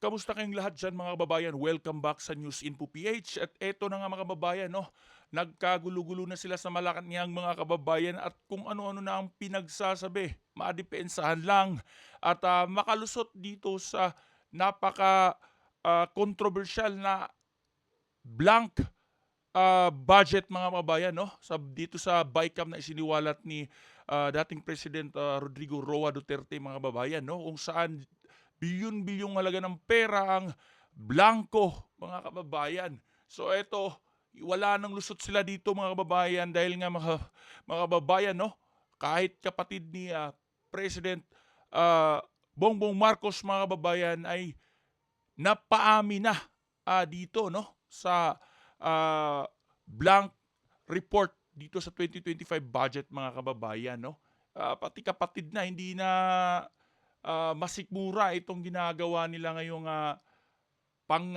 Kamusta kayong lahat diyan mga kababayan? Welcome back sa News Info PH at eto na nga mga kababayan 'no, nagkagulo-gulo na sila sa Malacanang mga kababayan at kung ano-ano na ang pinagsasabi. Madepensahan lang at, makalusot dito sa napaka, kontrobersyal na blank, budget mga kababayan 'no, dito sa BICAM na isiniwalat ni, dating President, Rodrigo Roa Duterte mga kababayan 'no, kung saan bilyon-bilyong halaga ng pera ang blanko mga kababayan. So eto, wala ng lusot sila dito mga kababayan dahil nga mga kababayan 'no, kahit kapatid ni, President, Bongbong Marcos mga kababayan ay napaamin na, dito 'no, sa, ah, blank report dito sa 2025 budget mga kababayan 'no. Pati kapatid na hindi na, masikmura itong ginagawa nila ngayong, pang,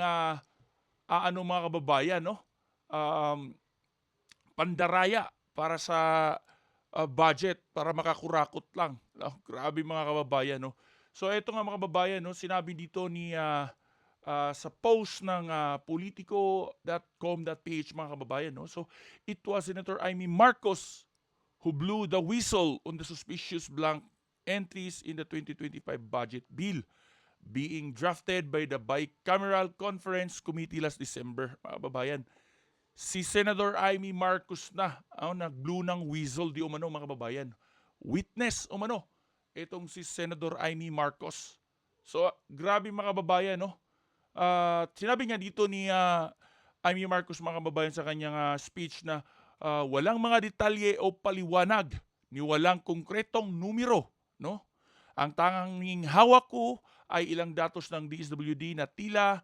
aano mga kababayan 'no, um, pandaraya para sa, budget para makakurakot lang. Grabe mga kababayan 'no. So eto nga mga kababayan 'no, sinabi dito ni, sa post ng, politico.com.ph mga kababayan 'no. So it was Senator Amy Marcos who blew the whistle on the suspicious blank entries in the 2025 budget bill being drafted by the Bicameral Conference Committee last December. Mga kababayan, si Senator Amy Marcos na ang nag-blow ng whistle di umano mga kababayan. Witness umano itong si Senator Amy Marcos. So grabe mga kababayan no. Sinabi nga dito ni Amy Marcos mga kababayan sa kanyang speech na walang mga detalye o paliwanag ni walang konkretong numero no. Ang tanging hawak ko ay ilang datos ng DSWD na tila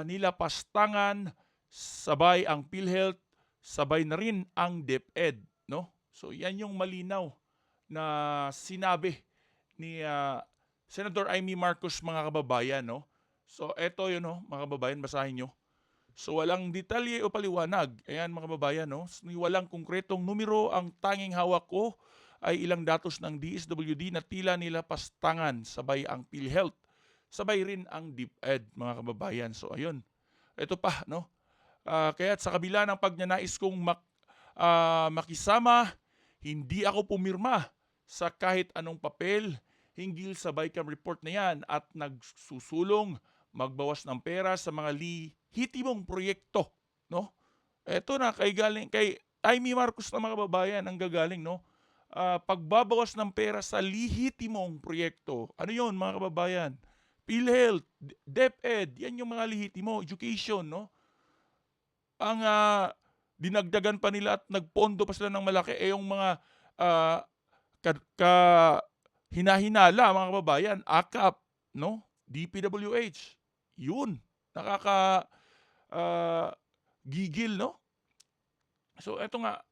nilapastangan, sabay ang PhilHealth, sabay na rin ang DepEd, no? So yan yung malinaw na sinabi ni Senator Amy Marcos mga kababayan, no? So eto yun, no, mga kababayan, basahin nyo. So walang detalye o paliwanag. Ayan mga kababayan, no? Walang konkretong numero. Ang tanging hawak ko ay ilang datos ng DSWD na tila nila pastangan, sabay ang PhilHealth, sabay rin ang DepEd mga kababayan. So ayun, ito pa no. Kaya't sa kabila ng pagnanais kong makisama, hindi ako pumirma sa kahit anong papel hinggil sa BICAM report na yan at nagsusulong magbawas ng pera sa mga lehitimong proyekto, no? Eto na kay Amy Marcos na mga kababayan ang gagaling, no? Pagbabawas ng pera sa lehitimong proyekto. Ano 'yon mga kababayan? PhilHealth, DepEd, yan yung mga lehitimo, education, no? Ang dinagdagan pa nila at nagpondo pa sila ng malaki yung mga ah, ka hinahinala mga kababayan, AKAP, no? DPWH. Yun, nakaka gigil, no? So eto nga,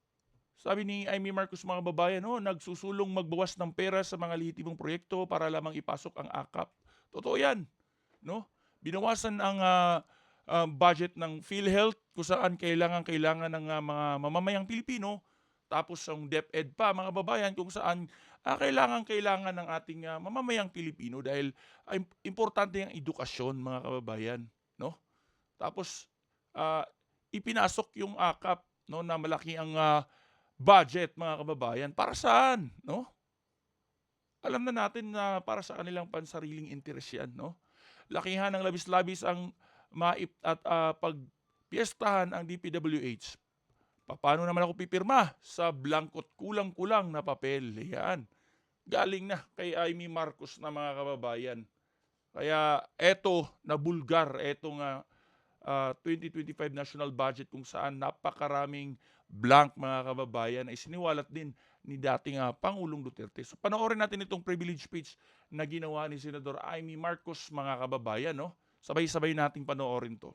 sabi ni Amy Marcos mga kababayan, no, nagsusulong magbawas ng pera sa mga lehitimong proyekto para lamang ipasok ang AKAP. Totoo yan, no? Binawasan ang budget ng PhilHealth kung saan kailangan ng mga mamamayang Pilipino. Tapos ang DepEd pa mga kababayan kung saan kailangan ng ating mamamayang Pilipino dahil importante ang edukasyon mga kababayan, no? Tapos ah, ipinasok yung AKAP no na malaki ang budget mga kababayan. Para saan, no? Alam na natin na para sa kanilang pansariling interes yan, no? Lakihan ng labis-labis ang pagpiestahan ang DPWH. Paano naman ako pipirma sa blankot kulang-kulang na papel? Yan. Galing na kay Amy Marcos na mga kababayan. Kaya eto na bulgar, etong 2025 national budget kung saan napakaraming blank mga kababayan ay siniwalat din ni dating Pangulong Duterte. So panoorin natin itong privilege speech na ginawa ni Senador Amy Marcos mga kababayan. No? Sabay-sabay nating panoorin to.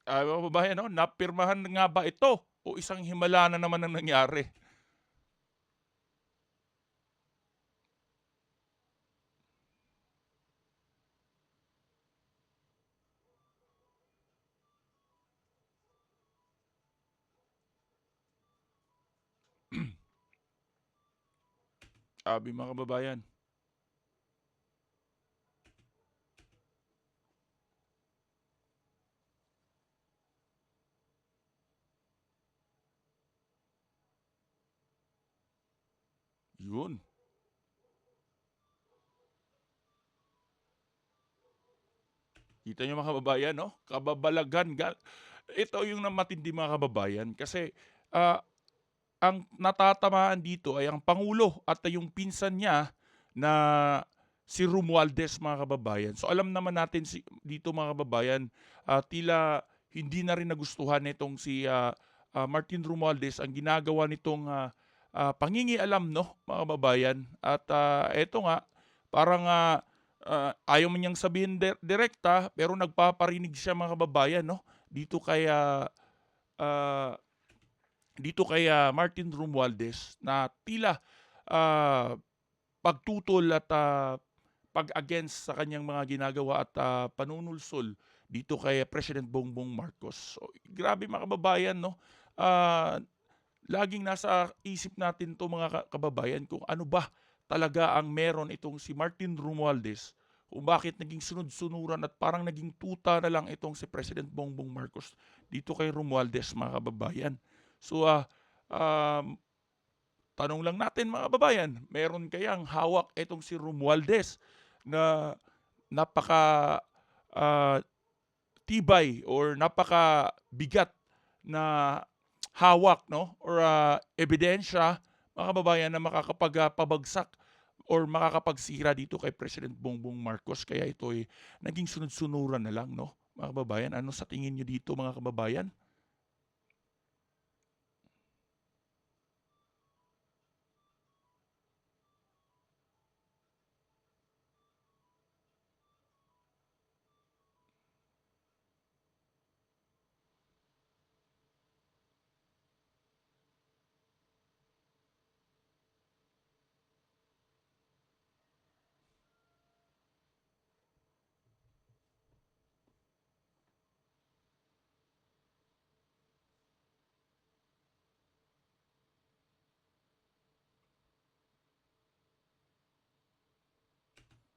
Mga kababayan, no, napirmahan na nga ba ito o isang himala na naman ang nangyari? Sabi mga kababayan. Yun. Kita niyo mga kababayan, no? Kababalagan. Ito yung na matindi mga kababayan kasi ah, ang natatamaan dito ay ang Pangulo at yung pinsan niya na si Romualdez mga kababayan. So alam naman natin dito mga kababayan, tila hindi na rin nagustuhan nitong si Martin Romualdez ang ginagawa nitong pangingialam, no, mga kababayan. At eto nga, parang ayaw man niyang sabihin direkta pero nagpaparinig siya mga kababayan, no, dito kay ah, Martin Romualdez na tila ah, pagtutol at pag-against sa kanyang mga ginagawa at panunulsol dito kay President Bongbong Marcos. So, grabe mga kababayan, no? Ah, laging nasa isip natin 'to mga kababayan kung ano ba talaga ang meron itong si Martin Romualdez, kung bakit naging sunod-sunuran at parang naging tuta na lang itong si President Bongbong Marcos dito kay Romualdez mga kababayan. So um, tanong lang natin mga kababayan, meron kayang hawak itong si Romualdez na napaka ah, tibay or napaka bigat na hawak, no, or ebidensya mga kababayan na makakapagpabagsak or makakapagsira dito kay President Bongbong Marcos, kaya ito ay naging sunod-sunuran na lang, no, mga kababayan. Ano sa tingin niyo dito mga kababayan?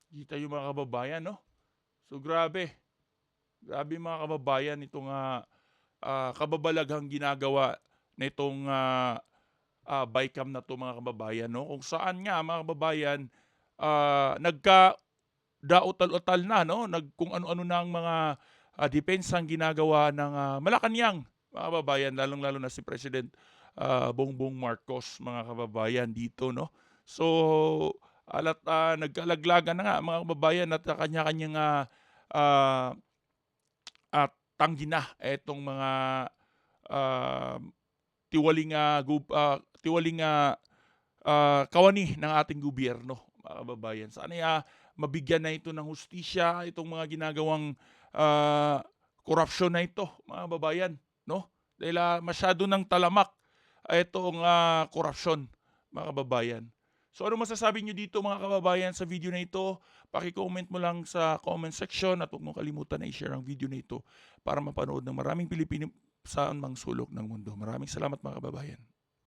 Kita yung mga kababayan, no? So grabe, grabe mga kababayan itong kababalaghang ginagawa nitong BICAM na 'to mga kababayan, no? Kung saan nga mga kababayan, nagka-dautal-utal na, no? Kung ano-ano na ang mga depensang ginagawa ng Malacanang, mga kababayan, lalong-lalo na si President Bongbong Marcos, mga kababayan dito, no? So, nagkalaglagan na nga mga kababayan at kanya-kanyang ah, at tanggi na itong mga ah, tiwaling kawani ng ating gobyerno, mga kababayan. Sana mabigyan na ito ng hustisya itong mga ginagawang korupsyon na ito, mga kababayan, no? Dahil masyado ng talamak itong korupsyon, mga kababayan. So ano masasabi nyo dito mga kababayan sa video na ito? Paki-comment mo lang sa comment section at huwag mong kalimutan na i-share ang video na ito para mapanood ng maraming Pilipino saan mang sulok ng mundo. Maraming salamat mga kababayan.